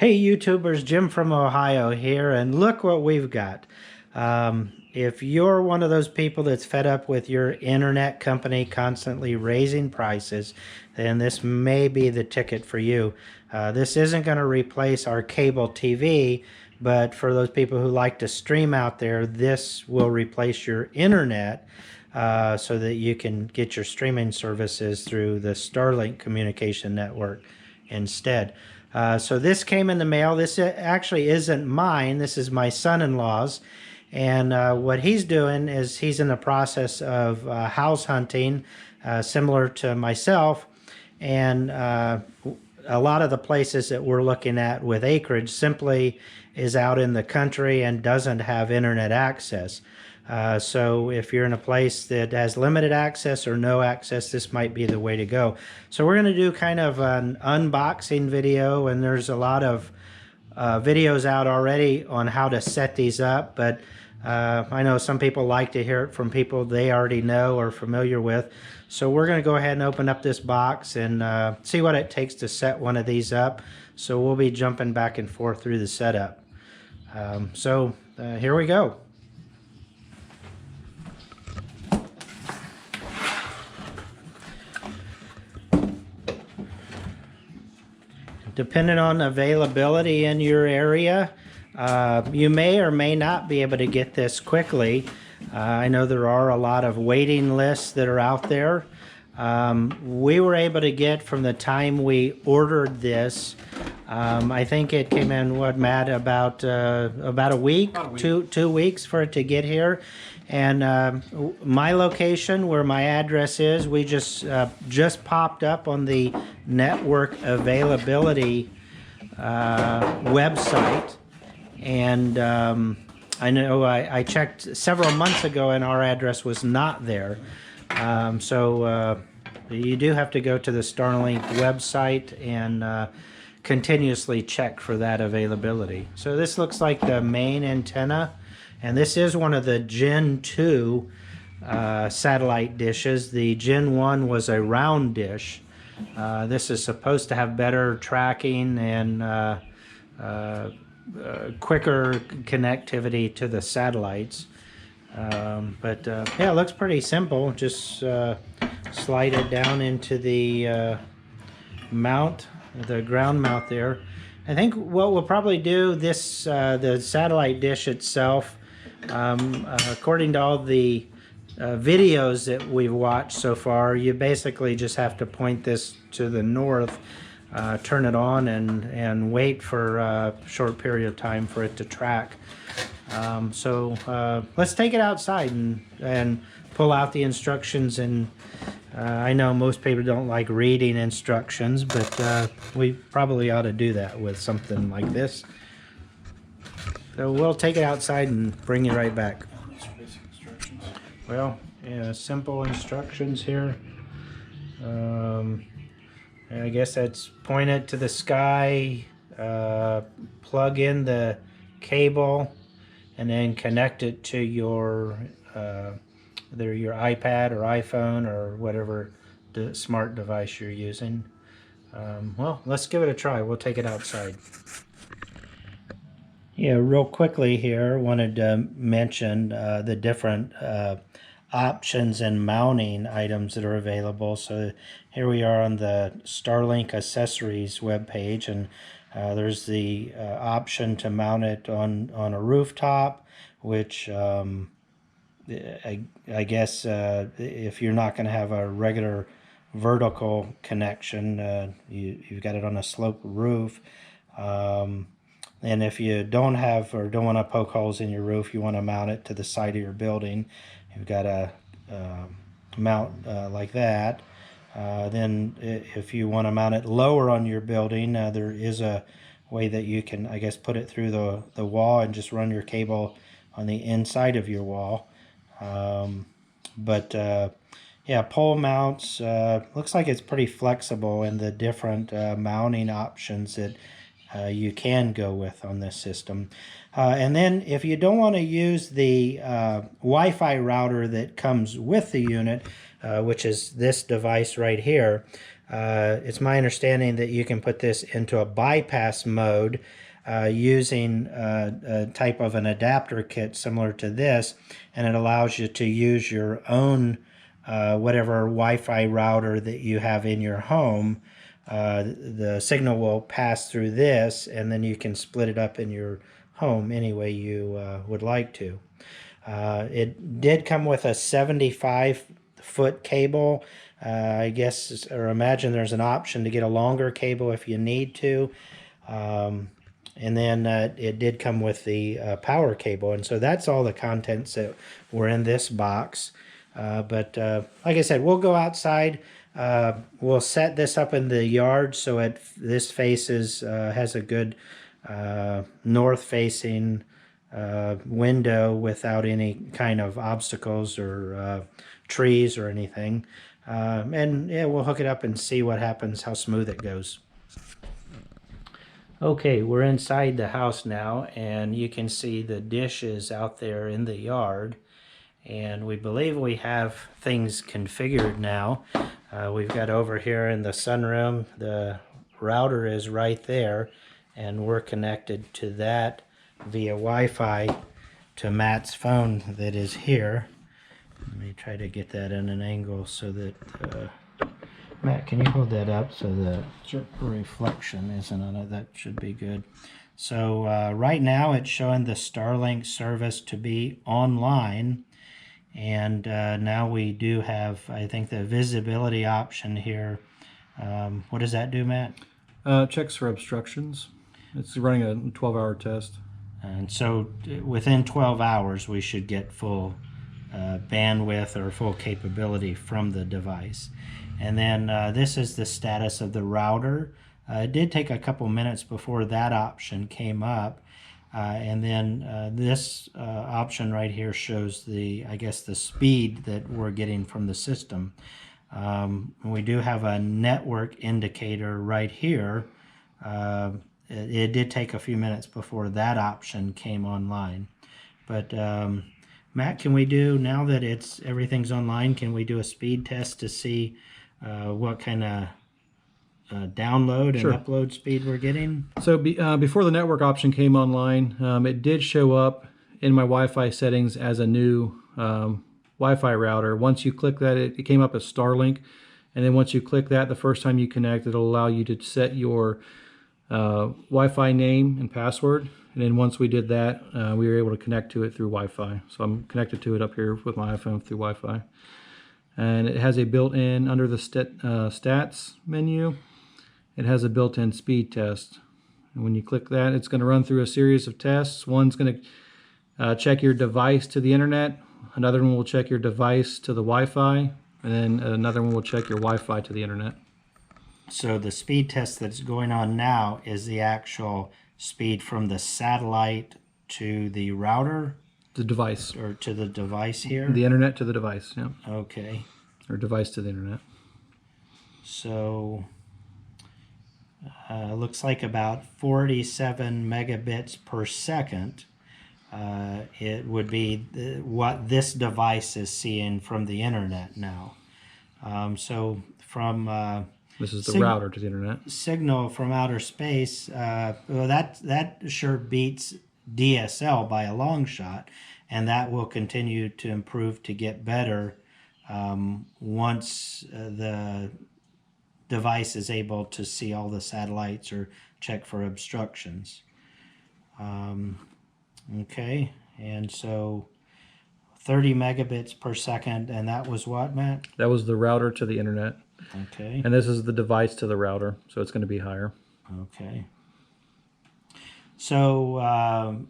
Hey YouTubers, Jim from Ohio here, and look what we've got. If you're one of those people that's fed up with your internet company constantly raising prices, then this may be the ticket for you. This isn't going to replace our cable TV, but for those people who like to stream out there, this will replace your internet so that you can get your streaming services through the Starlink communication network instead. So this came in the mail. This actually isn't mine. This is my son-in-law's. And what he's doing is he's in the process of house hunting, similar to myself. And a lot of the places that we're looking at with acreage simply is out in the country and doesn't have internet access. So if you're in a place that has limited access or no access, this might be the way to go. So we're going to do kind of an unboxing video, and there's a lot of videos out already on how to set these up, but I know some people like to hear it from people they already know or familiar with. So we're going to go ahead and open up this box and see what it takes to set one of these up. So we'll be jumping back and forth through the setup. Here we go. Depending on availability in your area, you may or may not be able to get this quickly. I know there are a lot of waiting lists that are out there. We were able to get, from the time we ordered this, I think it came in, what, Matt, about a week, about a week. Two weeks for it to get here. And my location, where my address is, we just popped up on the network availability website. And I know I checked several months ago and our address was not there. You do have to go to the Starlink website and continuously check for that availability. So this looks like the main antenna, and this is one of the Gen 2 satellite dishes. The Gen 1 was a round dish. This is supposed to have better tracking and quicker connectivity to the satellites. Yeah, it looks pretty simple. Just slide it down into the mount, the ground mount there. I think what we'll probably do, this the satellite dish itself, according to all the videos that we've watched so far, you basically just have to point this to the north, turn it on, and wait for a short period of time for it to track. Let's take it outside and pull out the instructions. And I know most people don't like reading instructions, but we probably ought to do that with something like this. So we'll take it outside and bring you right back. Basic instructions. Well, yeah, simple instructions here. I guess that's point it to the sky, plug in the cable, and then connect it to your either your iPad or iPhone or whatever smart device you're using. Well, let's give it a try. We'll take it outside. Yeah, real quickly here, wanted to mention the different options and mounting items that are available. So here we are on the Starlink accessories webpage, and there's the option to mount it on a rooftop, which I guess if you're not going to have a regular vertical connection, you've got it on a sloped roof. And if you don't have or don't want to poke holes in your roof, you want to mount it to the side of your building, you've got a mount like that. Then if you want to mount it lower on your building, there is a way that you can, I guess, put it through the wall and just run your cable on the inside of your wall. Yeah, pole mounts, looks like it's pretty flexible in the different mounting options that you can go with on this system. And then if you don't want to use the Wi-Fi router that comes with the unit, which is this device right here, It's my understanding that you can put this into a bypass mode using a type of an adapter kit similar to this, and it allows you to use your own whatever Wi-Fi router that you have in your home. The signal will pass through this, and then you can split it up in your home any way you would like to. It did come with a 75-foot cable. I guess, or imagine there's an option to get a longer cable if you need to. And then it did come with the power cable. And so that's all the contents that were in this box. But like I said, we'll go outside. We'll set this up in the yard so this faces has a good north-facing window without any kind of obstacles or trees or anything. And yeah, we'll hook it up and see what happens, how smooth it goes. Okay, we're inside the house now, and you can see the dishes out there in the yard. And we believe we have things configured now. We've got over here in the sunroom, the router is right there, and we're connected to that via Wi-Fi to Matt's phone that is here. Let me try to get that in an angle so that Matt, can you hold that up so the reflection isn't on it? That should be good. So right now it's showing the Starlink service to be online, and now we do have, I think, the visibility option here. What does that do, Matt? Checks for obstructions. It's running a 12-hour test. And so within 12 hours we should get full bandwidth or full capability from the device. And then this is the status of the router. It did take a couple minutes before that option came up. And then this option right here shows I guess the speed that we're getting from the system. We do have a network indicator right here. It did take a few minutes before that option came online. But Matt, can we do, now that everything's online, can we do a speed test to see what kind of download and upload speed we're getting? So before the network option came online, it did show up in my Wi-Fi settings as a new Wi-Fi router. Once you click that, it came up as Starlink. And then once you click that, the first time you connect, it'll allow you to set your Wi-Fi name and password. And then once we did that, we were able to connect to it through Wi-Fi. So I'm connected to it up here with my iPhone through Wi-Fi. And it has a built-in, under the stats menu, it has a built-in speed test. And when you click that, it's going to run through a series of tests. One's going to check your device to the internet. Another one will check your device to the Wi-Fi. And then another one will check your Wi-Fi to the internet. So the speed test that's going on now is the actual speed from the satellite to the router? The device. Or to the device here? The internet to the device, yeah. Okay. Or device to the internet. So looks like about 47 megabits per second. It would be what this device is seeing from the internet now. So from this is the router to the internet. Signal from outer space, well, that sure beats DSL by a long shot, and that will continue to improve to get better once the device is able to see all the satellites or check for obstructions. Okay, and so 30 megabits per second, and that was what, Matt? That was the router to the internet. Okay. And this is the device to the router, so it's going to be higher. Okay. So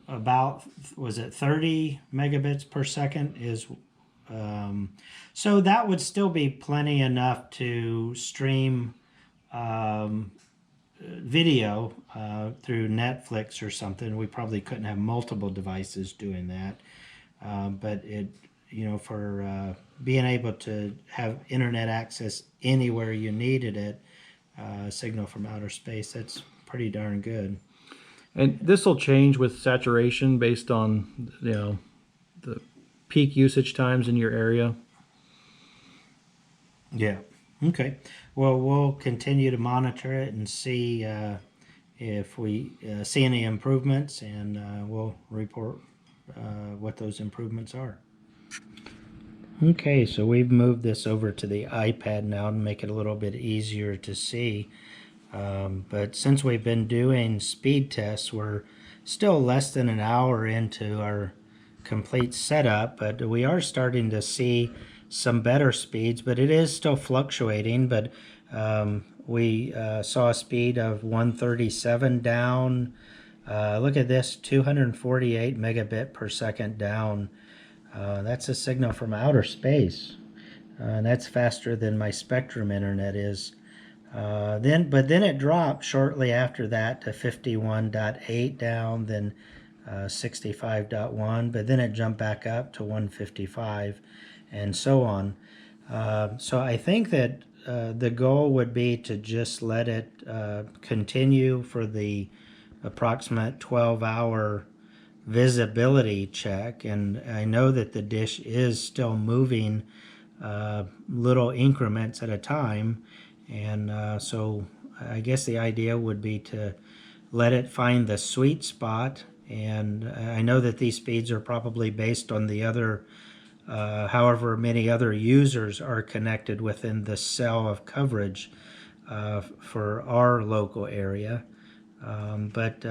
about, was it 30 megabits per second is, so that would still be plenty enough to stream video through Netflix or something. We probably couldn't have multiple devices doing that, but it, for being able to have internet access anywhere you needed it, signal from outer space, that's pretty darn good. And this will change with saturation based on the peak usage times in your area. Yeah. Okay. Well, we'll continue to monitor it and see if we see any improvements, and we'll report what those improvements are. Okay, so we've moved this over to the iPad now to make it a little bit easier to see. But since we've been doing speed tests, we're still less than an hour into our complete setup, but we are starting to see some better speeds, but it is still fluctuating. But we saw a speed of 137 down. Look at this, 248 megabit per second down. That's a signal from outer space. And that's faster than my Spectrum internet is. But then it dropped shortly after that to 51.8 down, then 65.1, but then it jumped back up to 155, and so on. So I think that the goal would be to just let it continue for the approximate 12-hour visibility check, and I know that the dish is still moving little increments at a time, and so I guess the idea would be to let it find the sweet spot. And I know that these speeds are probably based on the other however many other users are connected within the cell of coverage for our local area. But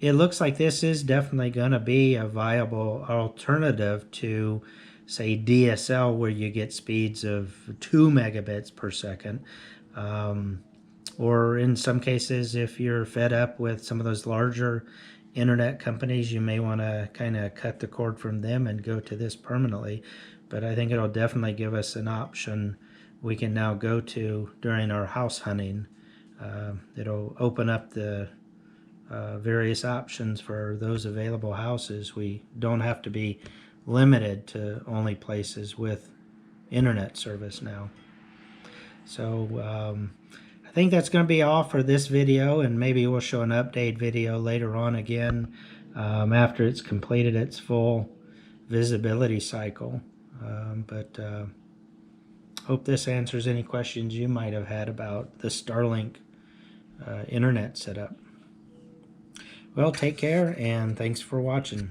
it looks like this is definitely going to be a viable alternative to, say, DSL, where you get speeds of 2 megabits per second. Or in some cases, if you're fed up with some of those larger internet companies, you may want to kind of cut the cord from them and go to this permanently. But I think it'll definitely give us an option we can now go to during our house hunting. It'll open up the various options for those available houses. We don't have to be limited to only places with internet service now. So I think that's going to be all for this video, and maybe we'll show an update video later on again after it's completed its full visibility cycle. But hope this answers any questions you might have had about the Starlink internet setup. Well, take care, and thanks for watching.